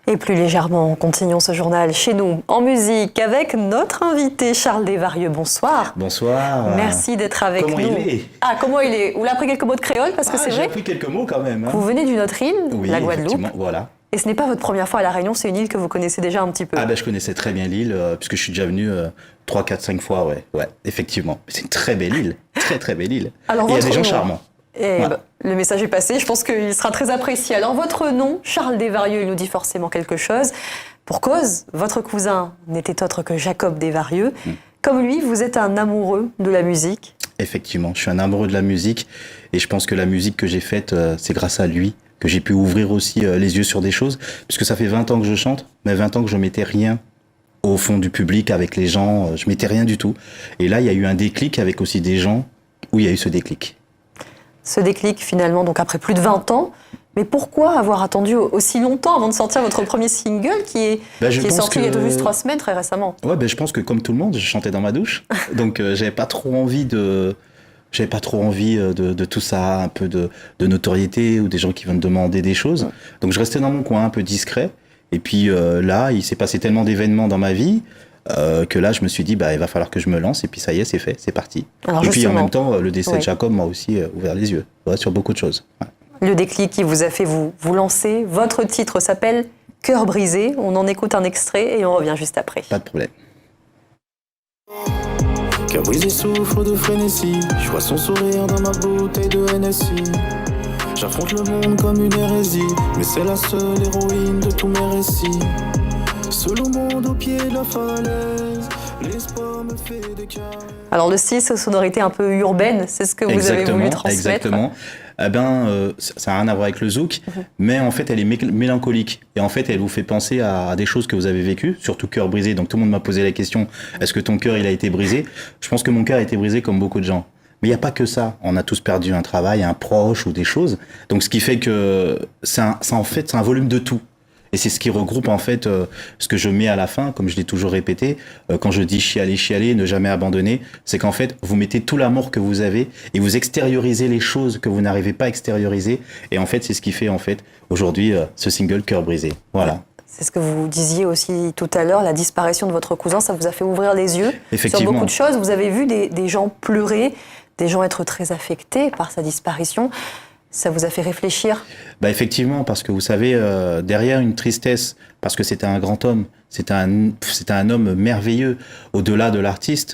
Et plus légèrement, continuons ce journal chez nous, en musique, avec notre invité Charles Desvarieux. Bonsoir. Bonsoir. Merci d'être avec nous. Comment il est? Ah, comment il est? Vous l'avez appris quelques mots de créole, parce que c'est J'ai vrai. appris quelques mots quand même. Hein. Vous venez d'une autre île, Oui, la Guadeloupe. effectivement, voilà. Et ce n'est pas votre première fois à La Réunion, c'est une île que vous connaissez déjà un petit peu. Ah ben je connaissais très bien l'île, puisque je suis déjà venu 3, 4, 5 fois, ouais, effectivement. C'est une très belle île, très belle île. Alors, et il y a votre des gens nom, charmants. Et Voilà. le message est passé, je pense qu'il sera très apprécié. Alors votre nom, Charles Desvarieux, il nous dit forcément quelque chose. Pour cause, votre cousin n'était autre que Jacob Desvarieux. Comme lui, vous êtes un amoureux de la musique. Effectivement, je suis un amoureux de la musique, et je pense que la musique que j'ai faite, c'est grâce à lui que j'ai pu ouvrir aussi les yeux sur des choses, puisque ça fait 20 ans que je chante, mais 20 ans que je mettais rien au fond du public avec les gens, je mettais rien du tout. Et là, il y a eu un déclic avec aussi des gens où il y a eu ce déclic. Ce déclic, finalement, donc après plus de 20 ans. Mais pourquoi avoir attendu aussi longtemps avant de sortir votre premier single qui est sorti il y a tout juste 3 semaines, très récemment? Ouais, je pense que comme tout le monde, je chantais dans ma douche. Donc j'avais pas trop envie de tout ça, un peu de notoriété ou des gens qui vont me demander des choses. Donc je restais dans mon coin, un peu discret. Et puis là, il s'est passé tellement d'événements dans ma vie que là, je me suis dit, il va falloir que je me lance. Et puis ça y est, c'est fait, c'est parti. Alors, et puis en justement, même temps, le décès oui, de Jacob m'a aussi ouvert les yeux sur beaucoup de choses. Ouais. le déclic qui vous a fait vous lancer. Votre titre s'appelle Cœur brisé. On en écoute un extrait et on revient juste après. Pas de problème. Cœur brisé souffre de frénésie. Je vois son sourire dans ma bouteille de NSI. J'affronte le monde comme une hérésie, mais c'est la seule héroïne de tous mes récits. Seul au monde au pied de la falaise, l'espoir me fait des carrés. Alors le style, c'est sonorité un peu urbaine, c'est ce que vous avez voulu transmettre. Exactement. Ça n'a rien à voir avec le zouk, mais en fait, elle est mélancolique. Et en fait, elle vous fait penser à des choses que vous avez vécues, surtout cœur brisé. Donc tout le monde m'a posé la question, est-ce que ton cœur, il a été brisé? Je pense que mon cœur a été brisé comme beaucoup de gens. Mais il n'y a pas que ça. On a tous perdu un travail, un proche ou des choses. Donc ce qui fait que c'est un volume de tout. Et c'est ce qui regroupe en fait ce que je mets à la fin, comme je l'ai toujours répété, quand je dis chialer, ne jamais abandonner, c'est qu'en fait vous mettez tout l'amour que vous avez et vous extériorisez les choses que vous n'arrivez pas à extérioriser. Et en fait c'est ce qui fait en fait aujourd'hui ce single Cœur brisé. Voilà. C'est ce que vous disiez aussi tout à l'heure, la disparition de votre cousin, ça vous a fait ouvrir les yeux sur beaucoup de choses. Vous avez vu des gens pleurer, des gens être très affectés par sa disparition. Ça vous a fait réfléchir? Effectivement, parce que vous savez, derrière une tristesse, parce que c'était un grand homme, c'était un homme merveilleux, au-delà de l'artiste,